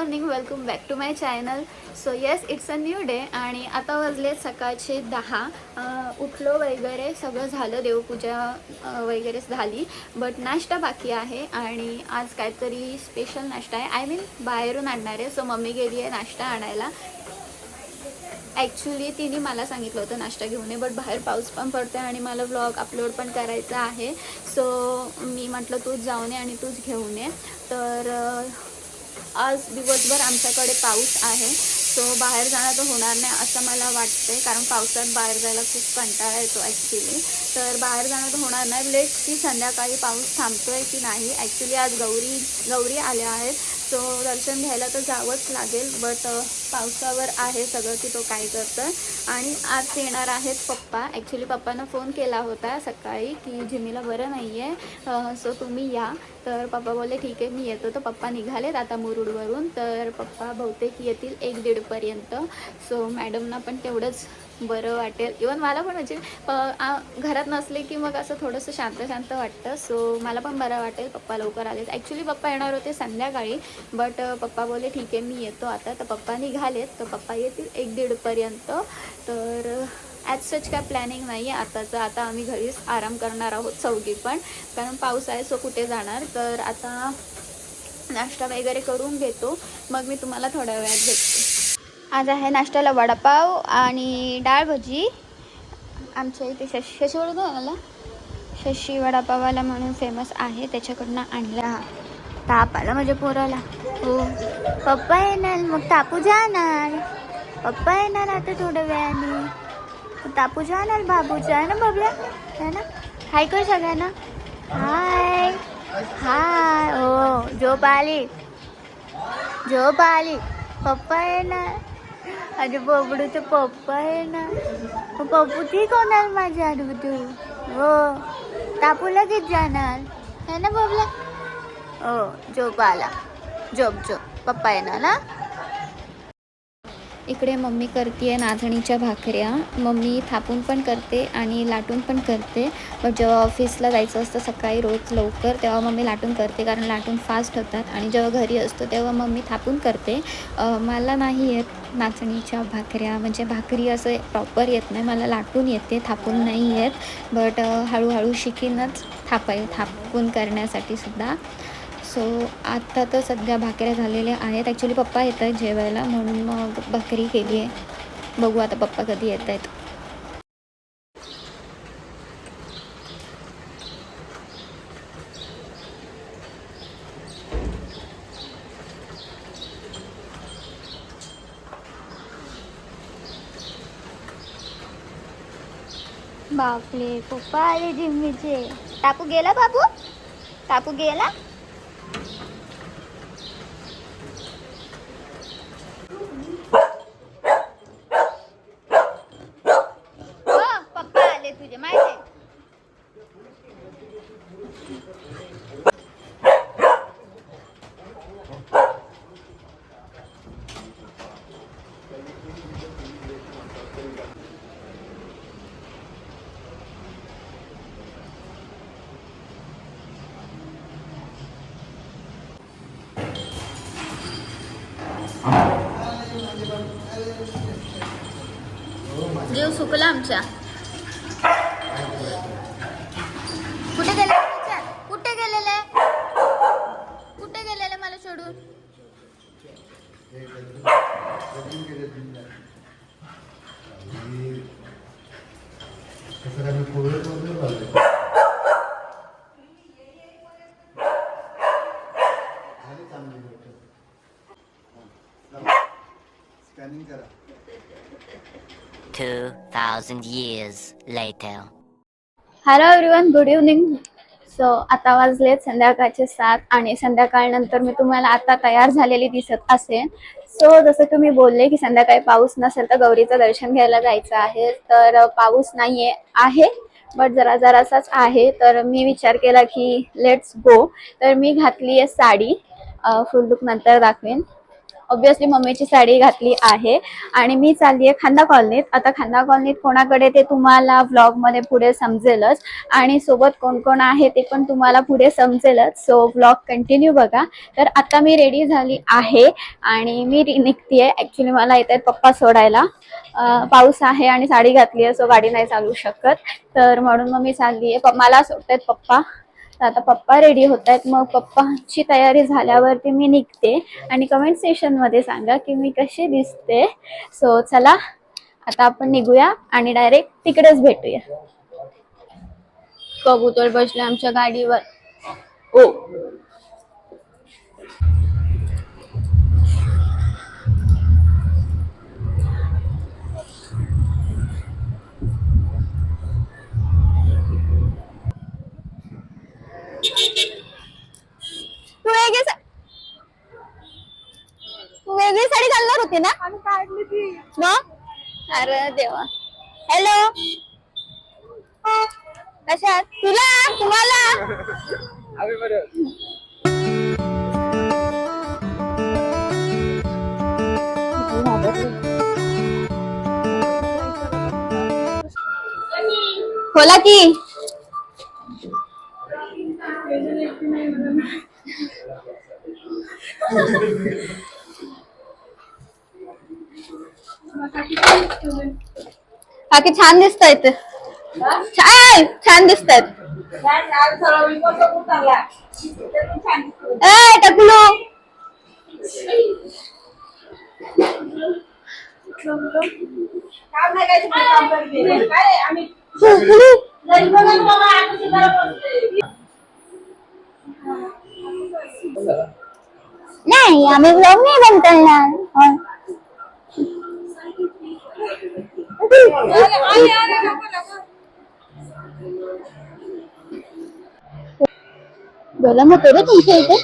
Morning, welcome back to my channel. So yes, it's a new day. आणि आता वाजले सकाळचे 10. उठलो वगैरे सगळं झालं, देवपूजा वगैरे झाली, बट नाश्ता बाकी आहे. आणि आज काहीतरी स्पेशल नाश्ता आहे, आय मीन बाहेरून आणणार आहे. सो मम्मी गेली आहे नाश्ता आणायला. ॲक्च्युली तिने मला सांगितलं होतं नाश्ता घेऊन ये, बट बाहेर पाऊस पण पडतो आहे आणि मला व्लॉग अपलोड पण करायचा आहे. सो मी म्हटलं तूच जाऊन ये आणि तूच घेऊन ये. तर आज दिवसभर आमच्याकडे पाऊस आहे. सो बाहेर जाणं तर होणार नाही असं मला वाटतं आहे, कारण पावसात बाहेर जायला खूप कंटाळा येतो ॲक्च्युली. तर बाहेर जाणं तर होणार नाही. लेट की संध्याकाळी पाऊस थांबतो आहे की नाही. ॲक्च्युली आज गौरी आल्या आहेत, सो दर्शन घ्यायला तर जावंच लागेल. बट पावसावर आहे सगळं की तो काय करतो आहे. आणि आज येणार आहेत पप्पा. ॲक्च्युली पप्पांना फोन केला होता सकाळी की जिमीला बरं नाही आहे, सो तुम्ही या. तर पप्पा बोलले ठीक आहे मी येतो. तर पप्पा निघालेत आता मुरुडवरून. तर पप्पा बहुतेक येतील 1-1:30पर्यंत. सो मॅडमना पण तेवढंच बरं वाटेल. इवन मला पण म्हणजे घरात नसले की मग असं थोडंसं शांत शांत वाटतं. सो मला पण बरं वाटेल पप्पा लवकर आलेत. ॲक्च्युली पप्पा येणार होते संध्याकाळी, बट पप्पा बोलले ठीक आहे मी येतो आता. तर पप्पा निघालेत, तर पप्पा येतील 1-1:30पर्यंत. तर ॲज सच काय प्लॅनिंग नाही आहे आताचं. आता आम्ही घरीच आराम करणार आहोत चौघी पण, कारण पाऊस आहे सो कुठे जाणार. तर आता नाश्ता वगैरे करून घेतो, मग मी तुम्हाला थोड्या वेळात भेटते. आज आहे नाश्त्याला वडापाव आणि डाळ भजी. आमच्या इथे शशी वडापाव, शशी वडापावाला म्हणून फेमस आहे, त्याच्याकडनं आणला. ताप आला माझ्या पोराला. हो, पप्पा येणार मग तापू जाणार. पप्पा येणार आता थोड्या वेळाने. तापू जाणार बाबूचा आहे ना बबल्या, है ना. हाय कर सगळ्यांना. हाय हाय. हो, झोप आली, झोप आली. पप्पा येणार. अरे बबडूचं पप्पा येणार. पप्पू ठीक होणार माझ्या आडू. हो, तापू लगेच जाणार है ना बबल्या. हो, झोप आला. झोप पप्पा येणार ना. इकडे मम्मी करते नाचणीच्या भाकऱ्या. मम्मी थापून पण करते आणि लाटून पण करते. बट जेव्हा ऑफिसला जायचं असतं सकाळी रोज लवकर, तेव्हा मम्मी लाटून करते, कारण लाटून फास्ट होतात. आणि जेव्हा घरी असतो तेव्हा मम्मी थापून करते. मला नाही येत नाचणीच्या भाकऱ्या, म्हणजे भाकरी असं प्रॉपर येत नाही. मला लाटून येते, थापून नाही येत. बट हळूहळू शिकीनच थापून करण्यासाठी सुद्धा. सो आत्ता तर सध्या भाकऱ्या झालेल्या आहेत. ॲक्च्युली पप्पा येत आहेत जेवायला, म्हणून मग भाकरी केली आहे. बघू आता पप्पा कधी येत आहेत. बापले, पप्पा आले जिम्मीचे. टापू गेला बाबू, टापू गेला. पप्पा आले तुझे माहिती. जीव सुकला आमच्या. कुठे गेले, कुठे गेलेले, कुठे गेलेले मला सोडून. स्कॅनिंग करा. 2000 years later. Hello everyone, good evening. So आता वाजलेत संध्याकाळचे 7 आणि संध्याकाळनंतर मी तुम्हाला आता तयार झालेली दिसत असेल. सो जसं तुम्ही बोलले की संध्याकाळी पाऊस नसेल तर गौरीचं दर्शन घ्यायला जायचं आहे. तर पाऊस नाही आहे, बट जरासाच आहे. तर मी विचार केला की लेट्स गो. तर मी घातली आहे साडी, फुल लुक नंतर दाखवेन. ऑब्विसली मम्मीची साडी घातली आहे आणि मी चालली आहे खांदा कॉलनीत. आता खांदा कॉलनीत कोणाकडे ते तुम्हाला व्लॉग मध्ये पुढे समजेलच आणि सोबत कोण कोण आहे ते पण तुम्हाला पुढे समजेलच. सो व्लॉग कंटिन्यू बघा. तर आता मी रेडी झाली आहे आणि मी निघतीये. ऍक्च्युली मला येत आहेत पप्पा सोडायला. पाऊस आहे आणि साडी घातली आहे, सो गाडी नाही चालू शकत, तर म्हणून मग मी चालली आहे. मला सोडतायत पप्पा. तर आता पप्पा रेडी होत आहेत. मग पप्पाची तयारी झाल्यावरती मी निघते आणि कमेंट सेक्शन मध्ये सांगा की मी कशी दिसते. सो चला आता आपण निघूया आणि डायरेक्ट तिकडेच भेटूया. कबूतर बसले आमच्या गाडीवर. ओ तू वेगळी साडी घालणार होती ना? मग अरे देवा. हॅलो कशा तुला तुम्हाला बोला की. बाकी छान दिसतायत. छान दिसतायत. टकलू नाही आम्ही ब्लॉग नाही बंद करणार. गरम होतो रे तुमच्या इथे.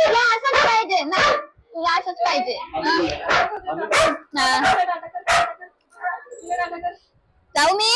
तुला असंच पाहिजे ना. तुला असंच पाहिजे. जाऊ मी.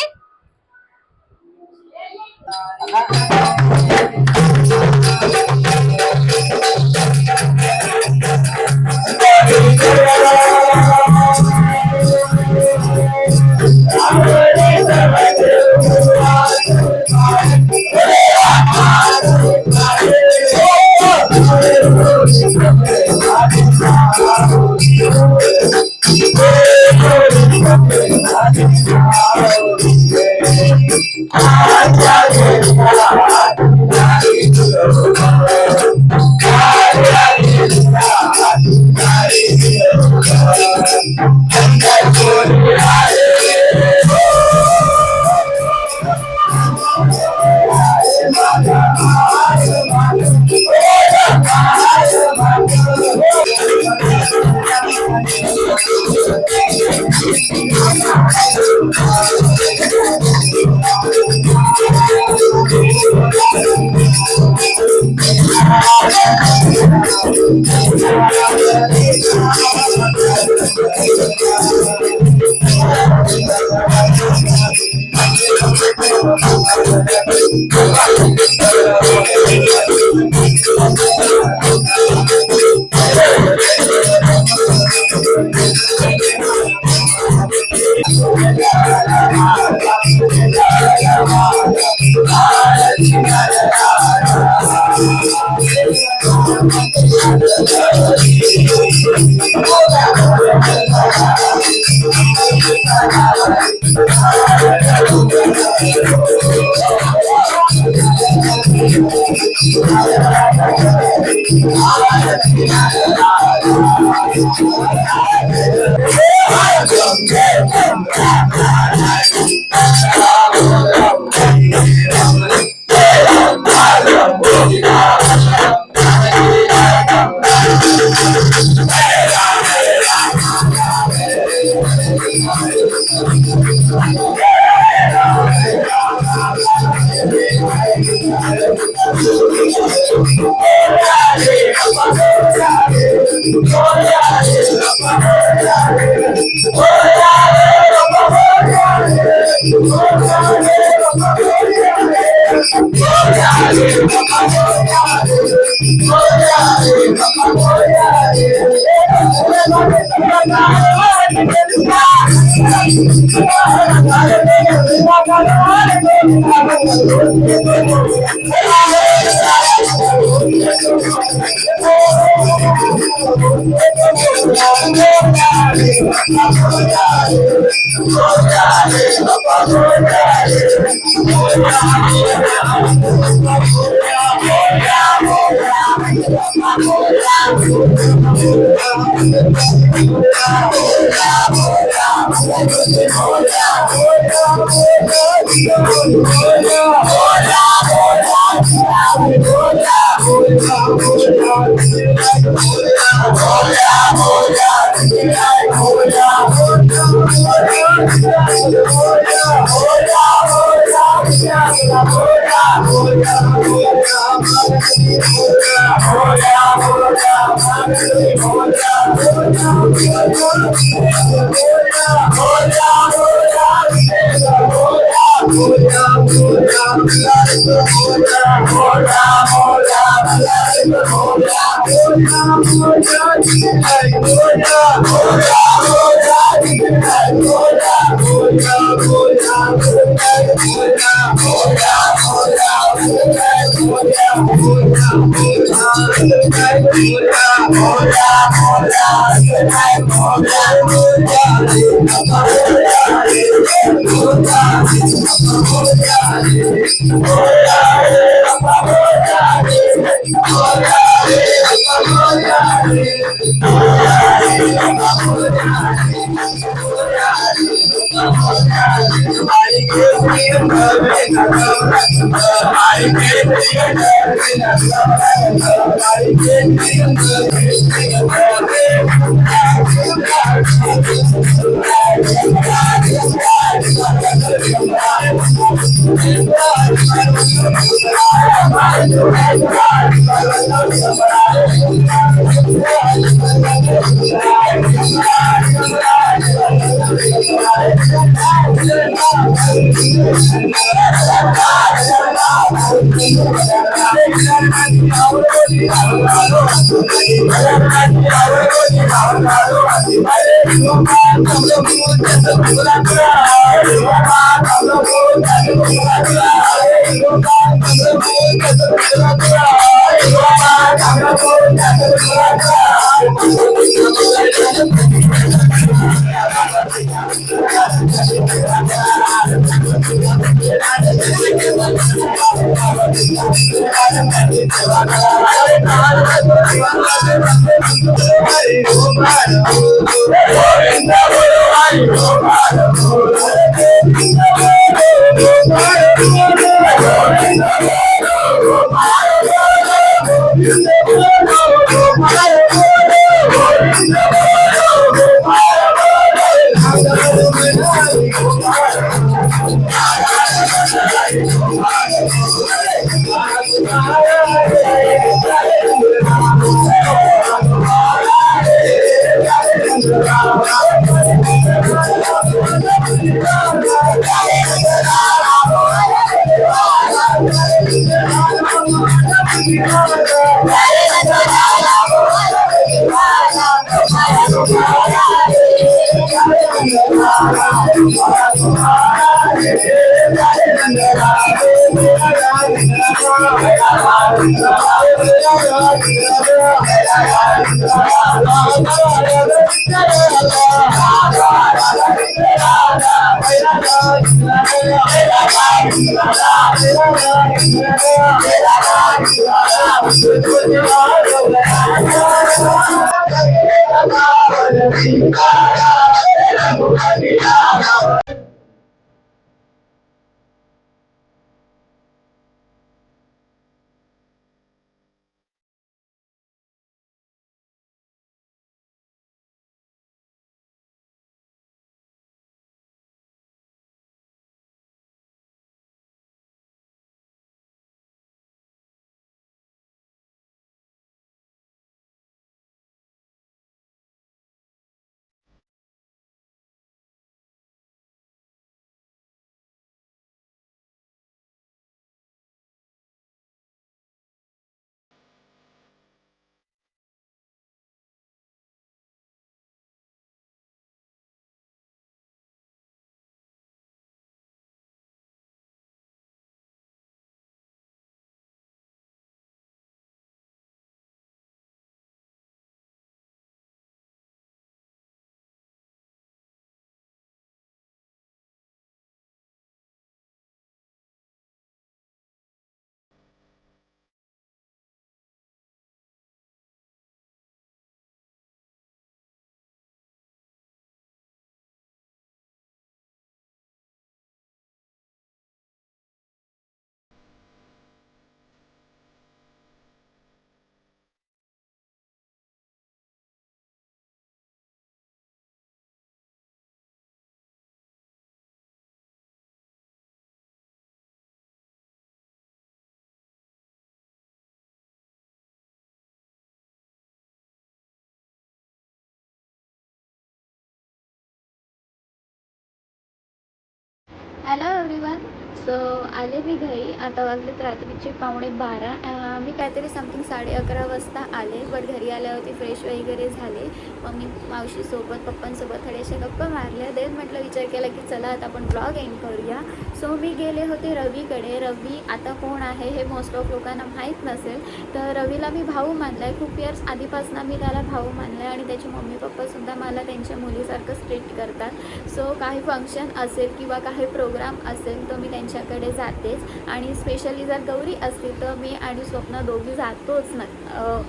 Hello everyone. सो आले मी घरी. आता वाजलेत रात्रीचे 12:15. मी काहीतरी समथिंग 11:30 वाजता आले. बट घरी आल्यावरती फ्रेश वगैरे झाले. मम्मी मावशीसोबत पप्पांसोबत थोड्याशा गप्पा मारल्या. देन म्हटलं विचार केला की चला आता आपण ब्लॉग एंड करूया. सो मी गेले होते रवीकडे. रवी आता कोण आहे हे मोस्ट ऑफ लोकांना माहीत नसेल. तर रवीला मी भाऊ मानला आहे. खूप इयर्स आधीपासून मी त्याला भाऊ मानला आहे आणि त्याचे मम्मी पप्पासुद्धा मला त्यांच्या मुलीसारखं स्ट्रिक्ट करतात. सो काही फंक्शन असेल किंवा काही प्रोग्राम असेल तर मी त्यांच्याकडे जातेच. आणि स्पेशली जर गौरी असतील तर मी आणि स्वप्ना दोघी जातोच ना.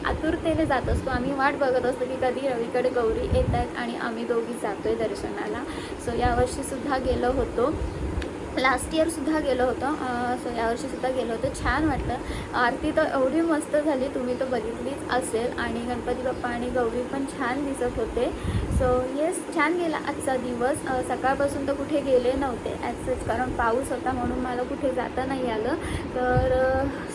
आतुरतेने जात असतो. आम्ही वाट बघत असतो की कधी रवीकडे गौरी येत आहेत आणि आम्ही दोघी जातो आहे दर्शनाला. सो यावर्षीसुद्धा गेलो होतो. लास्ट इयरसुद्धा गेलो होतो. सो यावर्षीसुद्धा गेलो होतो. छान वाटलं. आरती तर एवढी मस्त झाली, तुम्ही तर बघितलीच असेल. आणि गणपती बाप्पा आणि गौरी पण छान दिसत होते. सो येस, छान गेला आजचा दिवस. सकाळपासून तर कुठे गेले नव्हते ॲज कारण पाऊस होता म्हणून मला कुठे जाता नाही आलं. तर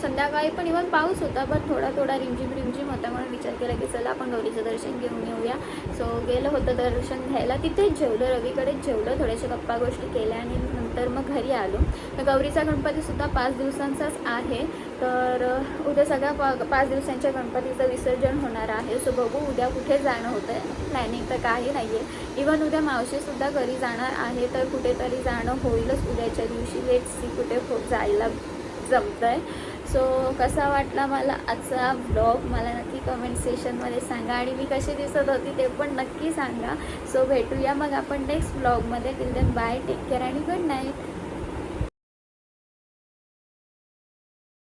संध्याकाळी पण इव्हन पाऊस होता पण थोडा थोडा रिमझिम होता म्हणून विचार केला की चला आपण गौरीचं दर्शन घेऊन येऊया. सो गेलं होतं दर्शन घ्यायला. तिथेच जेवलं, रवीकडेच जेवलं. थोड्याशा गप्पा गोष्टी केल्या आणि नंतर मग घरी आलो. तर गौरीचा गणपतीसुद्धा 5 दिवसांचाच आहे. तर उद्या सगळ्या 5 दिवसांच्या गणपतीचं विसर्जन होणार आहे. सो बघू उद्या कुठे जाणं होतं आहे. प्लॅनिंग तर काही नाही आहे. इवन उद्या मावशीसुद्धा घरी जाणार आहे तर कुठेतरी जाणं होईलच उद्याच्या दिवशी. लेट्स सी कुठे जायला जमतं आहे. सो कसा वाटला मला आजचा ब्लॉग मला नक्की कमेंट सेशनमध्ये सांगा. आणि मी कशी दिसत होती ते पण नक्की सांगा. सो भेटूया मग आपण नेक्स्ट ब्लॉगमध्ये. Till then bye, take care आणि गुड नाईट.